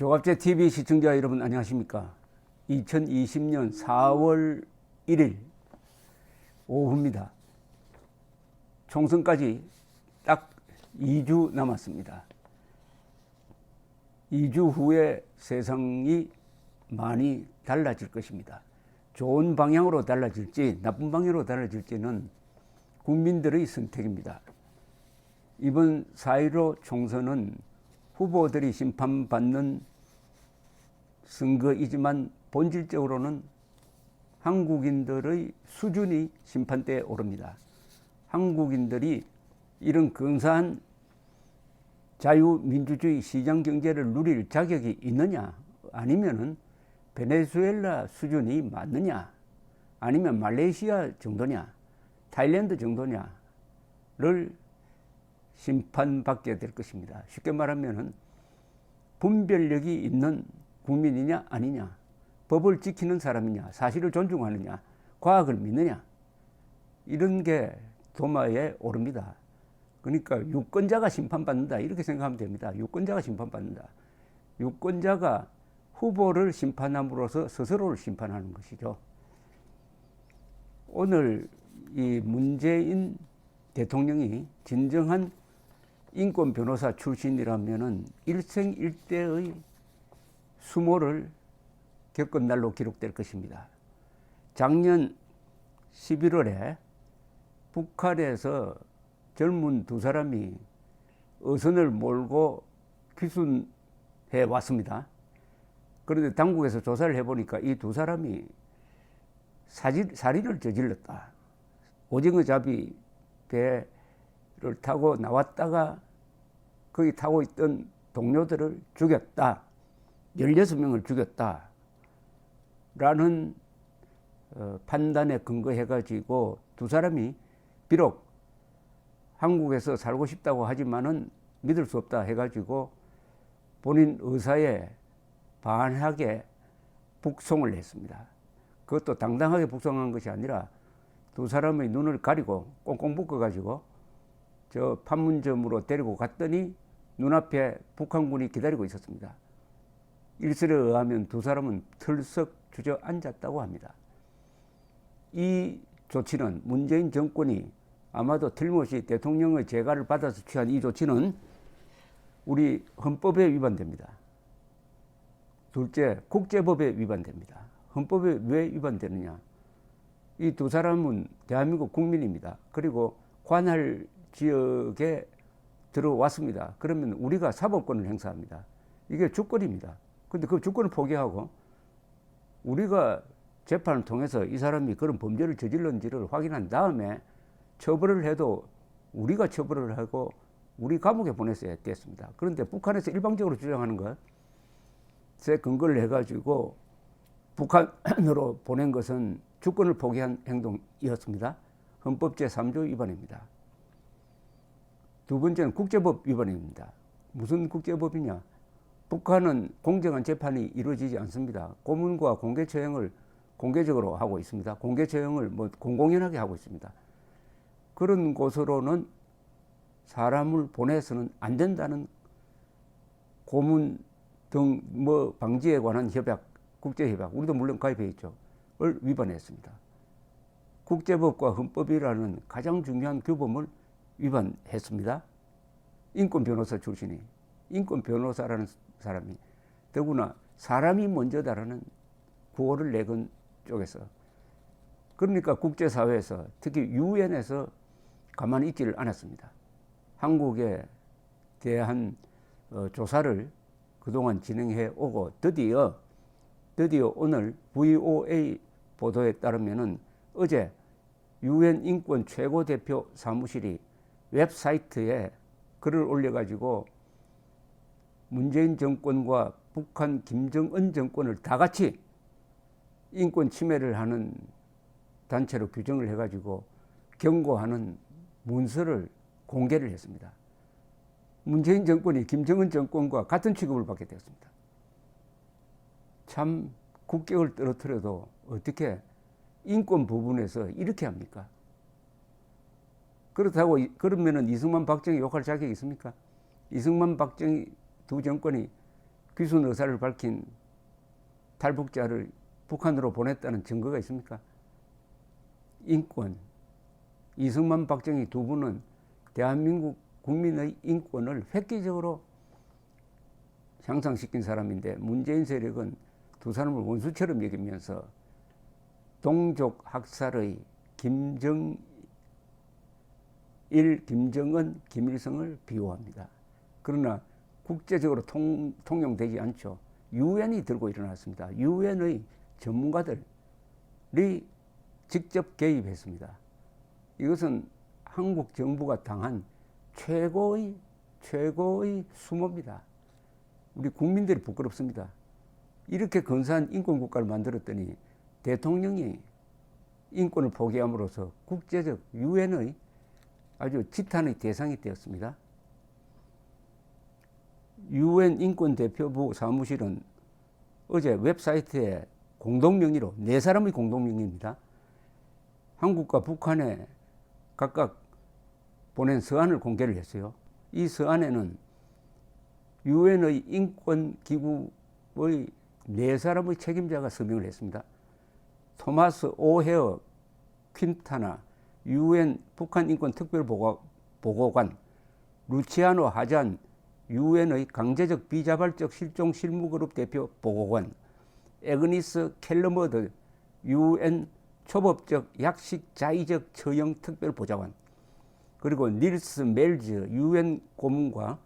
조갑제 TV 시청자 여러분 안녕하십니까? 2020년 4월 1일 오후입니다. 총선까지 딱 2주 남았습니다. 2주 후에 세상이 많이 달라질 것입니다. 좋은 방향으로 달라질지 나쁜 방향으로 달라질지는 국민들의 선택입니다. 이번 4.15 총선은 후보들이 심판받는 선거이지만 본질적으로는 한국인들의 수준이 심판대에 오릅니다. 한국인들이 이런 근사한 자유민주주의 시장경제를 누릴 자격이 있느냐, 아니면은 베네수엘라 수준이 맞느냐, 아니면 말레이시아 정도냐, 타일랜드 정도냐를 심판받게 될 것입니다. 쉽게 말하면은 분별력이 있는 국민이냐 아니냐, 법을 지키는 사람이냐, 사실을 존중하느냐, 과학을 믿느냐, 이런 게 도마에 오릅니다. 그러니까 유권자가 심판받는다 이렇게 생각하면 됩니다. 유권자가 심판받는다. 유권자가 후보를 심판함으로써 스스로를 심판하는 것이죠. 오늘 이 문재인 대통령이 진정한 인권 변호사 출신이라면은 일생일대의 수모를 겪은 날로 기록될 것입니다. 작년 11월에 북한에서 젊은 두 사람이 어선을 몰고 귀순해 왔습니다. 그런데 당국에서 조사를 해보니까 이 두 사람이 살인을 저질렀다. 오징어 잡이 배를 타고 나왔다가 거기 타고 있던 동료들을 죽였다. 16명을 죽였다. 라는 판단에 근거해가지고 두 사람이 비록 한국에서 살고 싶다고 하지만은 믿을 수 없다 해가지고 본인 의사에 반하게 북송을 했습니다. 그것도 당당하게 북송한 것이 아니라 두 사람의 눈을 가리고 꽁꽁 묶어가지고 저 판문점으로 데리고 갔더니 눈앞에 북한군이 기다리고 있었습니다. 일설에 의하면 두 사람은 털썩 주저앉았다고 합니다. 이 조치는 문재인 정권이 아마도 틀림없이 대통령의 재가를 받아서 취한 이 조치는 우리 헌법에 위반됩니다. 둘째, 국제법에 위반됩니다. 헌법에 왜 위반되느냐? 이 두 사람은 대한민국 국민입니다. 그리고 관할 지역에 들어왔습니다. 그러면 우리가 사법권을 행사합니다. 이게 주권입니다. 근데 그 주권을 포기하고 우리가 재판을 통해서 이 사람이 그런 범죄를 저질렀는지를 확인한 다음에 처벌을 해도 우리가 처벌을 하고 우리 감옥에 보냈어야 됐습니다. 그런데 북한에서 일방적으로 주장하는 것에 근거를 해가지고 북한으로 보낸 것은 주권을 포기한 행동이었습니다. 헌법 제3조 위반입니다. 두 번째는 국제법 위반입니다. 무슨 국제법이냐? 북한은 공정한 재판이 이루어지지 않습니다. 고문과 공개처형을 공개적으로 하고 있습니다. 공개처형을 공공연하게 하고 있습니다. 그런 곳으로는 사람을 보내서는 안 된다는 고문 등 방지에 관한 협약, 국제협약, 우리도 물론 가입해 있죠. 을 위반했습니다. 국제법과 헌법이라는 가장 중요한 규범을 위반했습니다. 인권 변호사 출신이, 인권 변호사라는 사람이, 더구나 사람이 먼저다라는 구호를 내건 쪽에서, 그러니까 국제사회에서 특히 유엔에서 가만히 있지를 않았습니다. 한국에 대한 조사를 그동안 진행해 오고 드디어 오늘 VOA 보도에 따르면은 어제 유엔 인권 최고대표 사무실이 웹사이트에 글을 올려가지고 문재인 정권과 북한 김정은 정권을 다 같이 인권 침해를 하는 단체로 규정을 해가지고 경고하는 문서를 공개를 했습니다. 문재인 정권이 김정은 정권과 같은 취급을 받게 되었습니다. 참 국격을 떨어뜨려도 어떻게 인권 부분에서 이렇게 합니까? 그렇다고 그러면은 이승만 박정희 욕할 자격이 있습니까? 이승만 박정희 두 정권이 귀순 의사를 밝힌 탈북자를 북한으로 보냈다는 증거가 있습니까? 인권, 이승만, 박정희 두 분은 대한민국 국민의 인권을 획기적으로 향상시킨 사람인데 문재인 세력은 두 사람을 원수처럼 여기면서 동족 학살의 김정일, 김정은, 김일성을 비호합니다. 그러나 국제적으로 통용되지 않죠. 유엔이 들고 일어났습니다. 유엔의 전문가들이 직접 개입했습니다. 이것은 한국 정부가 당한 최고의 수모입니다. 우리 국민들이 부끄럽습니다. 이렇게 근사한 인권국가를 만들었더니 대통령이 인권을 포기함으로써 국제적 유엔의 아주 지탄의 대상이 되었습니다. 유엔 인권대표부 사무실은 어제 웹사이트에 공동명의로 4사람의 공동명의입니다. 한국과 북한에 각각 보낸 서한을 공개를 했어요. 이 서한에는 유엔의 인권기구의 4사람의 책임자가 서명을 했습니다. 토마스 오헤어 퀸타나 유엔 북한 인권 특별보고관, 루치아노 하잔 유엔의 강제적 비자발적 실종 실무그룹 대표 보고관, 에그니스 켈러머드 유엔 초법적 약식 자의적 처형 특별보좌관, 그리고 닐스 멜즈 유엔 고문과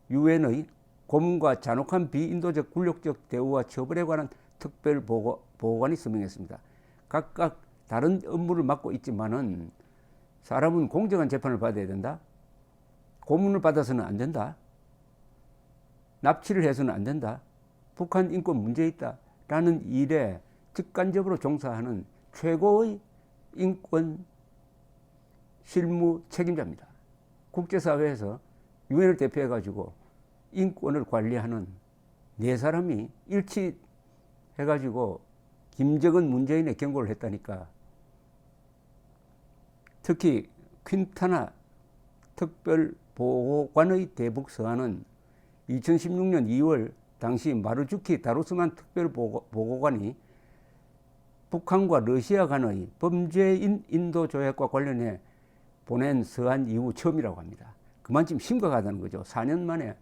유엔의 고문과 잔혹한 비인도적 굴욕적 대우와 처벌에 관한 특별보고관이 서명했습니다. 각각 다른 업무를 맡고 있지만은 사람은 공정한 재판을 받아야 된다. 고문을 받아서는 안 된다. 납치를 해서는 안 된다. 북한 인권 문제 있다. 라는 일에 직관적으로 종사하는 최고의 인권 실무 책임자입니다. 국제사회에서 유엔을 대표해가지고 인권을 관리하는 4사람이 일치해가지고 김정은 문재인의 경고를 했다니까. 특히 퀸타나 특별보고관의 대북 서한은 2016년 2월 당시 마르주키 다루스만 특별보고관이 북한과 러시아 간의 범죄인 인도 조약과 관련해 보낸 서한 이후 처음이라고 합니다. 그만큼 심각하다는 거죠. 4년 만에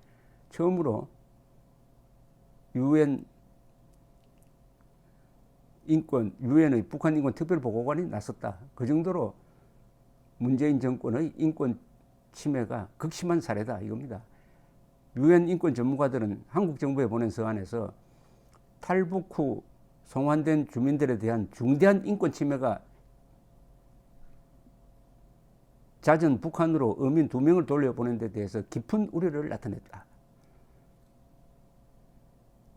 처음으로 유엔의 북한 인권 특별보고관이 나섰다. 그 정도로 문재인 정권의 인권 침해가 극심한 사례다 이겁니다. 유엔 인권 전문가들은 한국 정부에 보낸 서한에서 탈북 후 송환된 주민들에 대한 중대한 인권 침해가 잦은 북한으로 어민 2명을 돌려보낸 데 대해서 깊은 우려를 나타냈다.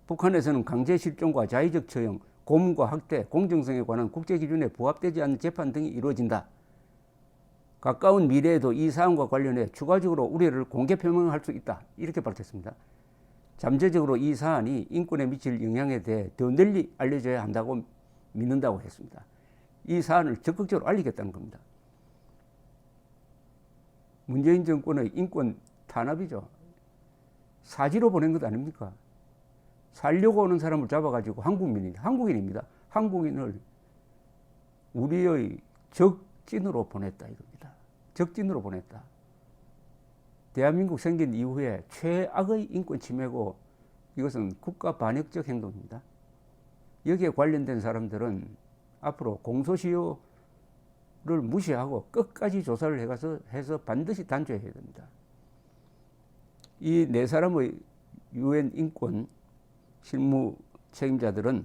북한에서는 강제 실종과 자의적 처형, 고문과 학대, 공정성에 관한 국제기준에 부합되지 않는 재판 등이 이루어진다. 가까운 미래에도 이 사안과 관련해 추가적으로 우려를 공개 표명할 수 있다. 이렇게 밝혔습니다. 잠재적으로 이 사안이 인권에 미칠 영향에 대해 더 널리 알려져야 한다고 믿는다고 했습니다. 이 사안을 적극적으로 알리겠다는 겁니다. 문재인 정권의 인권 탄압이죠. 사지로 보낸 것 아닙니까? 살려고 오는 사람을 잡아가지고 한국인입니다. 한국인을 우리의 적진으로 보냈다 이겁니다. 적진으로 보냈다. 대한민국 생긴 이후에 최악의 인권 침해고 이것은 국가 반역적 행동입니다. 여기에 관련된 사람들은 앞으로 공소시효를 무시하고 끝까지 조사를 해서 반드시 단죄해야 됩니다. 이 4사람의 유엔 인권 실무 책임자들은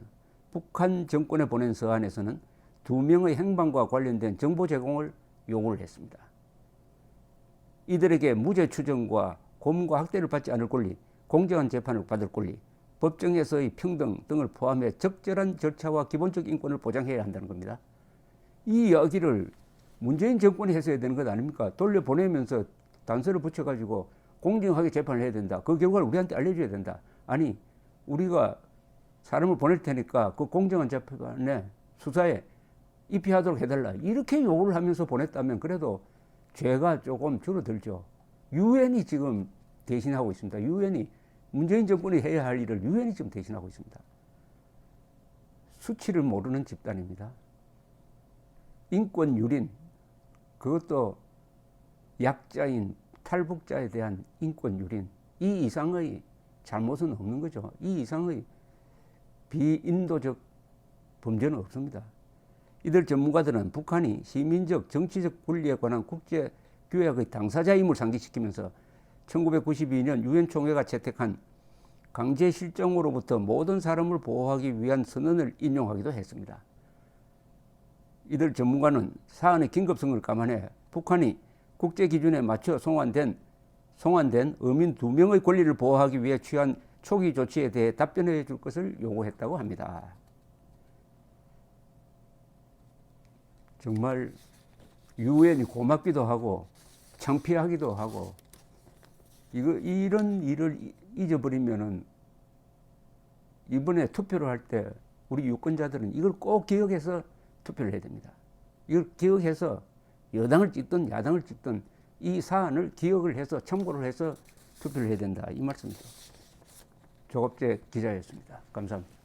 북한 정권에 보낸 서한에서는 2명의 행방과 관련된 정보 제공을 요구를 했습니다. 이들에게 무죄 추정과 고문과 학대를 받지 않을 권리, 공정한 재판을 받을 권리, 법정에서의 평등 등을 포함해 적절한 절차와 기본적 인권을 보장해야 한다는 겁니다. 이 이야기를 문재인 정권이 했어야 되는 것 아닙니까? 돌려보내면서 단서를 붙여가지고 공정하게 재판을 해야 된다. 그 결과를 우리한테 알려줘야 된다. 아니, 우리가 사람을 보낼 테니까 그 공정한 재판에 수사에 입히하도록 해달라. 이렇게 요구를 하면서 보냈다면 그래도 죄가 조금 줄어들죠. 유엔이 지금 대신하고 있습니다. 유엔이 문재인 정권이 해야 할 일을 유엔이 지금 대신하고 있습니다. 수치를 모르는 집단입니다. 인권 유린, 그것도 약자인 탈북자에 대한 인권 유린, 이 이상의 잘못은 없는 거죠. 이 이상의 비인도적 범죄는 없습니다. 이들 전문가들은 북한이 시민적 정치적 권리에 관한 국제 규약의 당사자임을 상기시키면서 1992년 유엔 총회가 채택한 강제 실종으로부터 모든 사람을 보호하기 위한 선언을 인용하기도 했습니다. 이들 전문가는 사안의 긴급성을 감안해 북한이 국제 기준에 맞춰 송환된 어민 2명의 권리를 보호하기 위해 취한 초기 조치에 대해 답변해 줄 것을 요구했다고 합니다. 정말 유엔이 고맙기도 하고 창피하기도 하고 이런 일을 잊어버리면은 이번에 투표를 할 때 우리 유권자들은 이걸 꼭 기억해서 투표를 해야 됩니다. 이걸 기억해서 여당을 찍든 야당을 찍든 이 사안을 기억을 해서 참고를 해서 투표를 해야 된다. 이 말씀입니다. 조갑재 기자였습니다. 감사합니다.